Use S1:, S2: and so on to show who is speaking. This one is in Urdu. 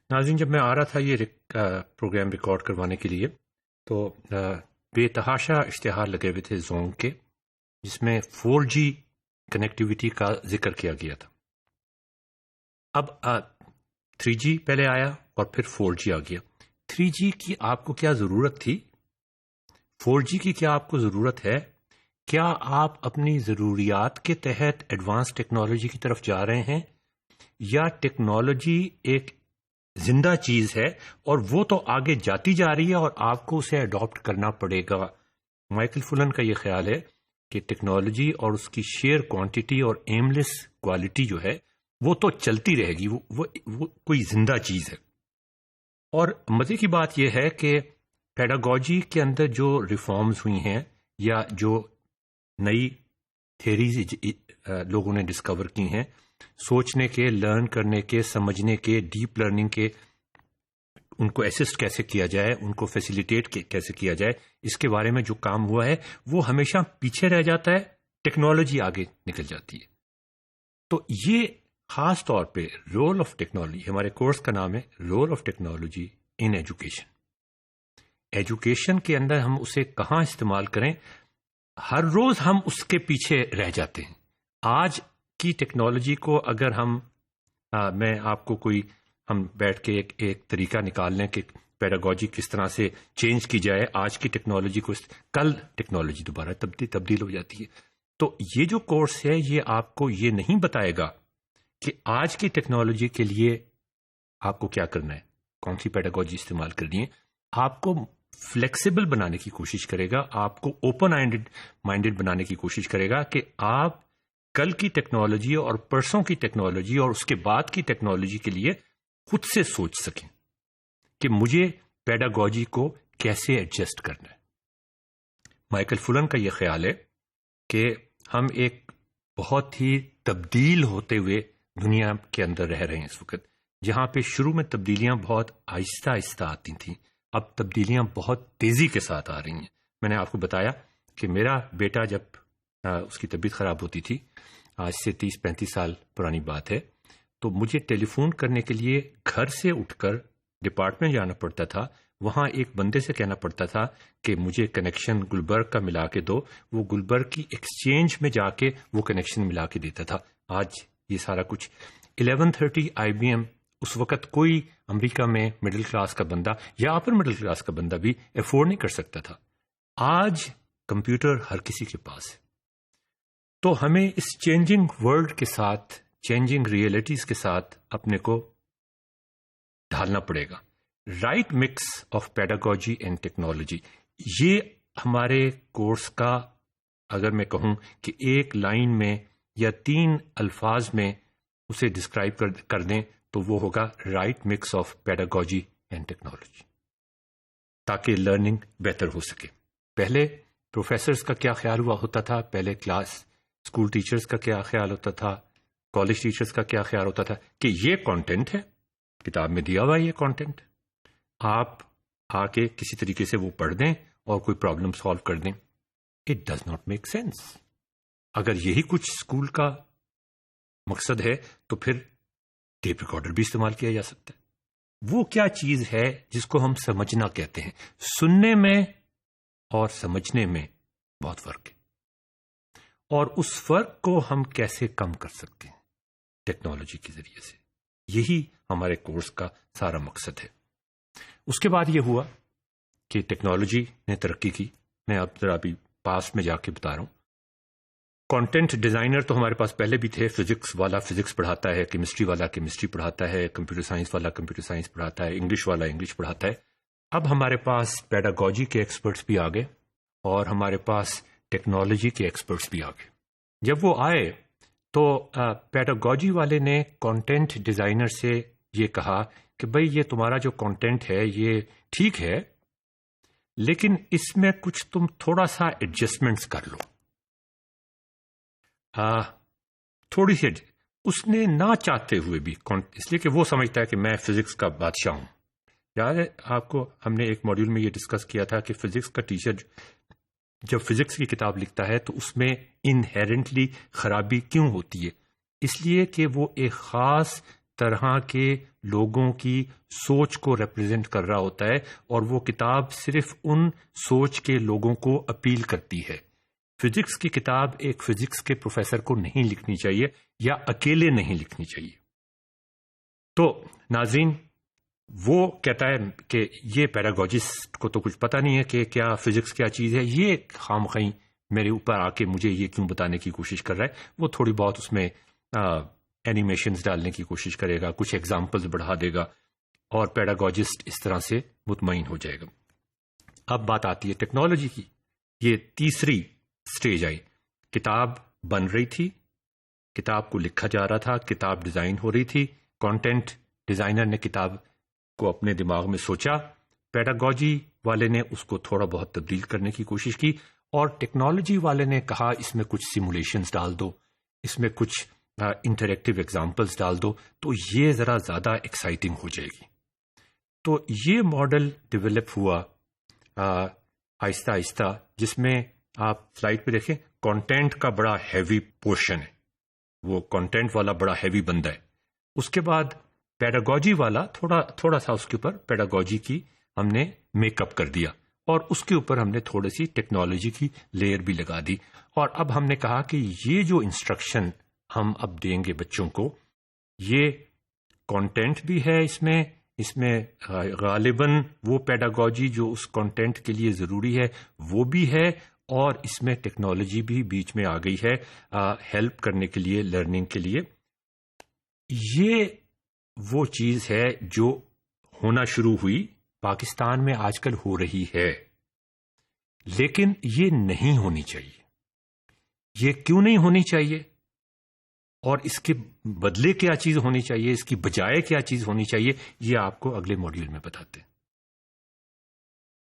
S1: ناظرین، جب میں آ رہا تھا یہ پروگرام ریکارڈ کروانے کے لیے تو بے تحاشا اشتہار لگے ہوئے تھے زونگ کے، جس میں 4G کنیکٹیوٹی کا ذکر کیا گیا تھا۔ اب 3G پہلے آیا اور پھر 4G آ گیا۔ 3G کی آپ کو کیا ضرورت تھی؟ 4G کی کیا آپ کو ضرورت ہے؟ کیا آپ اپنی ضروریات کے تحت ایڈوانس ٹیکنالوجی کی طرف جا رہے ہیں، یا ٹیکنالوجی ایک زندہ چیز ہے اور وہ تو آگے جاتی جا رہی ہے اور آپ کو اسے اڈاپٹ کرنا پڑے گا؟ مائیکل فلن کا یہ خیال ہے کہ ٹیکنالوجی اور اس کی شیئر کوانٹٹی اور ایملیس کوالٹی جو ہے وہ تو چلتی رہے گی، وہ کوئی زندہ چیز ہے۔ اور مزے کی بات یہ ہے کہ پیڈاگوجی کے اندر جو ریفارمز ہوئی ہیں یا جو نئی تھیریز لوگوں نے ڈسکور کی ہیں، سوچنے کے، لرن کرنے کے، سمجھنے کے، ڈیپ لرننگ کے، ان کو اسسٹ کیسے کیا جائے، ان کو فیسیلیٹیٹ کیسے کیا جائے، اس کے بارے میں جو کام ہوا ہے وہ ہمیشہ پیچھے رہ جاتا ہے، ٹیکنالوجی آگے نکل جاتی ہے۔ تو یہ خاص طور پہ رول آف ٹیکنالوجی، ہمارے کورس کا نام ہے role of technology in education. Education کے اندر ہم اسے کہاں استعمال کریں، ہر روز ہم اس کے پیچھے رہ جاتے ہیں۔ آج کی ٹیکنالوجی کو اگر میں آپ کو ہم بیٹھ کے ایک طریقہ نکال لیں کہ پیڈاگوجی کس طرح سے چینج کی جائے آج کی ٹیکنالوجی کو، کل ٹیکنالوجی دوبارہ تبدیل ہو جاتی ہے۔ تو یہ جو کورس ہے یہ آپ کو یہ نہیں بتائے گا کہ آج کی ٹیکنالوجی کے لیے آپ کو کیا کرنا ہے، کون سی پیڈاگوجی استعمال کرنی ہے۔ آپ کو فلیکسیبل بنانے کی کوشش کرے گا، آپ کو اوپن مائنڈیڈ بنانے کی کوشش کرے گا کہ آپ کل کی ٹیکنالوجی اور پرسوں کی ٹیکنالوجی اور اس کے بعد کی ٹیکنالوجی کے لیے خود سے سوچ سکیں کہ مجھے پیڈاگوجی کو کیسے ایڈجسٹ کرنا ہے۔ مائیکل فلن کا یہ خیال ہے کہ ہم ایک بہت ہی تبدیل ہوتے ہوئے دنیا کے اندر رہ رہے ہیں اس وقت، جہاں پہ شروع میں تبدیلیاں بہت آہستہ آہستہ آتی تھیں، اب تبدیلیاں بہت تیزی کے ساتھ آ رہی ہیں۔ میں نے آپ کو بتایا کہ میرا بیٹا جب اس کی طبیعت خراب ہوتی تھی، آج سے 30-35 سال پرانی بات ہے، تو مجھے ٹیلی فون کرنے کے لیے گھر سے اٹھ کر ڈپارٹمنٹ جانا پڑتا تھا، وہاں ایک بندے سے کہنا پڑتا تھا کہ مجھے کنیکشن گلبرگ کا ملا کے دو، وہ گلبرگ کی ایکسچینج میں جا کے وہ کنیکشن ملا کے دیتا تھا۔ آج یہ سارا کچھ 1130 IBM، اس وقت کوئی امریکہ میں مڈل کلاس کا بندہ یا اپر مڈل کلاس کا بندہ بھی افورڈ نہیں کر سکتا تھا۔ آج کمپیوٹر ہر کسی کے پاس ہے۔ تو ہمیں اس چینجنگ ورلڈ کے ساتھ، چینجنگ ریئلٹیز کے ساتھ اپنے کو ڈھالنا پڑے گا۔ Right mix of pedagogy and technology, یہ ہمارے کورس کا، اگر میں کہوں کہ ایک لائن میں یا 3 الفاظ میں اسے ڈسکرائب کر دیں تو وہ ہوگا right mix of pedagogy and technology, تاکہ لرننگ بہتر ہو سکے۔ پہلے پروفیسرز کا کیا خیال ہوا ہوتا تھا، پہلے اسکول ٹیچرز کا کیا خیال ہوتا تھا، کالج ٹیچرز کا کیا خیال ہوتا تھا کہ یہ کانٹینٹ ہے، کتاب میں دیا ہوا یہ کانٹینٹ، آپ آ کے کسی طریقے سے وہ پڑھ دیں اور کوئی پرابلم سالو کر دیں۔ It does not make sense. اگر یہی کچھ اسکول کا مقصد ہے تو پھر ٹیپ ریکارڈر بھی استعمال کیا جا سکتا ہے۔ وہ کیا چیز ہے جس کو ہم سمجھنا کہتے ہیں؟ سننے میں اور سمجھنے میں بہت فرق ہے، اور اس فرق کو ہم کیسے کم کر سکتے ہیں ٹیکنالوجی کے ذریعے سے، یہی ہمارے کورس کا سارا مقصد ہے۔ اس کے بعد یہ ہوا کہ ٹیکنالوجی نے ترقی کی، میں اب ذرا بھی پاس میں جا کے بتا رہا ہوں۔ کانٹینٹ ڈیزائنر تو ہمارے پاس پہلے بھی تھے، فزکس والا فزکس پڑھاتا ہے، کیمسٹری والا کیمسٹری پڑھاتا ہے، کمپیوٹر سائنس والا کمپیوٹر سائنس پڑھاتا ہے، انگلش والا انگلش پڑھاتا ہے۔ اب ہمارے پاس پیڈاگوجی کے ایکسپرٹس بھی آ گئے اور ہمارے پاس ٹیکنالوجی کے ایکسپرٹس بھی آ گئے۔ جب وہ آئے تو پیڈاگوجی والے نے کانٹینٹ ڈیزائنر سے یہ کہا کہ بھئی یہ تمہارا جو کانٹینٹ ہے یہ ٹھیک ہے، لیکن اس میں کچھ تم تھوڑا سا ایڈجسٹمنٹس کر لو۔ تھوڑی سی اس نے نہ چاہتے ہوئے بھی، اس لیے کہ وہ سمجھتا ہے کہ میں فزکس کا بادشاہ ہوں۔ یاد ہے آپ کو، ہم نے ایک ماڈیول میں یہ ڈسکس کیا تھا کہ فزکس کا ٹیچر جب فزکس کی کتاب لکھتا ہے تو اس میں انہیرنٹلی خرابی کیوں ہوتی ہے؟ اس لیے کہ وہ ایک خاص طرح کے لوگوں کی سوچ کو ریپرزینٹ کر رہا ہوتا ہے، اور وہ کتاب صرف ان سوچ کے لوگوں کو اپیل کرتی ہے. فزکس کی کتاب ایک فزکس کے پروفیسر کو نہیں لکھنی چاہیے یا اکیلے نہیں لکھنی چاہیے. تو ناظرین، وہ کہتا ہے کہ یہ پیڈاگوجسٹ کو تو کچھ پتہ نہیں ہے کہ کیا فزکس کیا چیز ہے، یہ خامخواہ میرے اوپر آ کے مجھے یہ کیوں بتانے کی کوشش کر رہا ہے. وہ تھوڑی بہت اس میں اینیمیشنز ڈالنے کی کوشش کرے گا، کچھ ایگزامپلز بڑھا دے گا، اور پیڈاگوجسٹ اس طرح سے مطمئن ہو جائے گا. اب بات آتی ہے ٹیکنالوجی کی. یہ تیسری سٹیج آئی. کتاب بن رہی تھی، کتاب کو لکھا جا رہا تھا، کتاب ڈیزائن ہو رہی تھی، کانٹینٹ ڈیزائنر نے کتاب کو اپنے دماغ میں سوچا، پیڈاگوجی والے نے اس کو تھوڑا بہت تبدیل کرنے کی کوشش کی، اور ٹیکنالوجی والے نے کہا اس میں کچھ سیمولیشنز ڈال دو، اس میں کچھ انٹریکٹیو ایگزامپلز ڈال دو تو یہ ذرا زیادہ ایکسائٹنگ ہو جائے گی. تو یہ ماڈل ڈیولپ ہوا آہستہ آہستہ، جس میں آپ سلائڈ پہ دیکھیں کانٹینٹ کا بڑا ہیوی پورشن ہے، وہ کانٹینٹ والا بڑا ہیوی بندہ ہے. اس کے بعد پیڈاگوجی والا تھوڑا سا اس کے اوپر پیڈاگوجی کی ہم نے میک اپ کر دیا، اور اس کے اوپر ہم نے تھوڑی سی ٹیکنالوجی کی لیئر بھی لگا دی. اور اب ہم نے کہا کہ یہ جو انسٹرکشن ہم اب دیں گے بچوں کو، یہ کانٹینٹ بھی ہے اس میں غالباً وہ پیڈاگوجی جو اس کانٹینٹ کے لیے ضروری ہے وہ بھی ہے، اور اس میں ٹیکنالوجی بھی بیچ میں آ گئی ہے ہیلپ کرنے کے لیے، لرننگ کے لیے. یہ وہ چیز ہے جو ہونا شروع ہوئی، پاکستان میں آج کل ہو رہی ہے، لیکن یہ نہیں ہونی چاہیے. یہ کیوں نہیں ہونی چاہیے، اور اس کے بدلے کیا چیز ہونی چاہیے، اس کی بجائے کیا چیز ہونی چاہیے، یہ آپ کو اگلے ماڈیول میں بتاتے ہیں.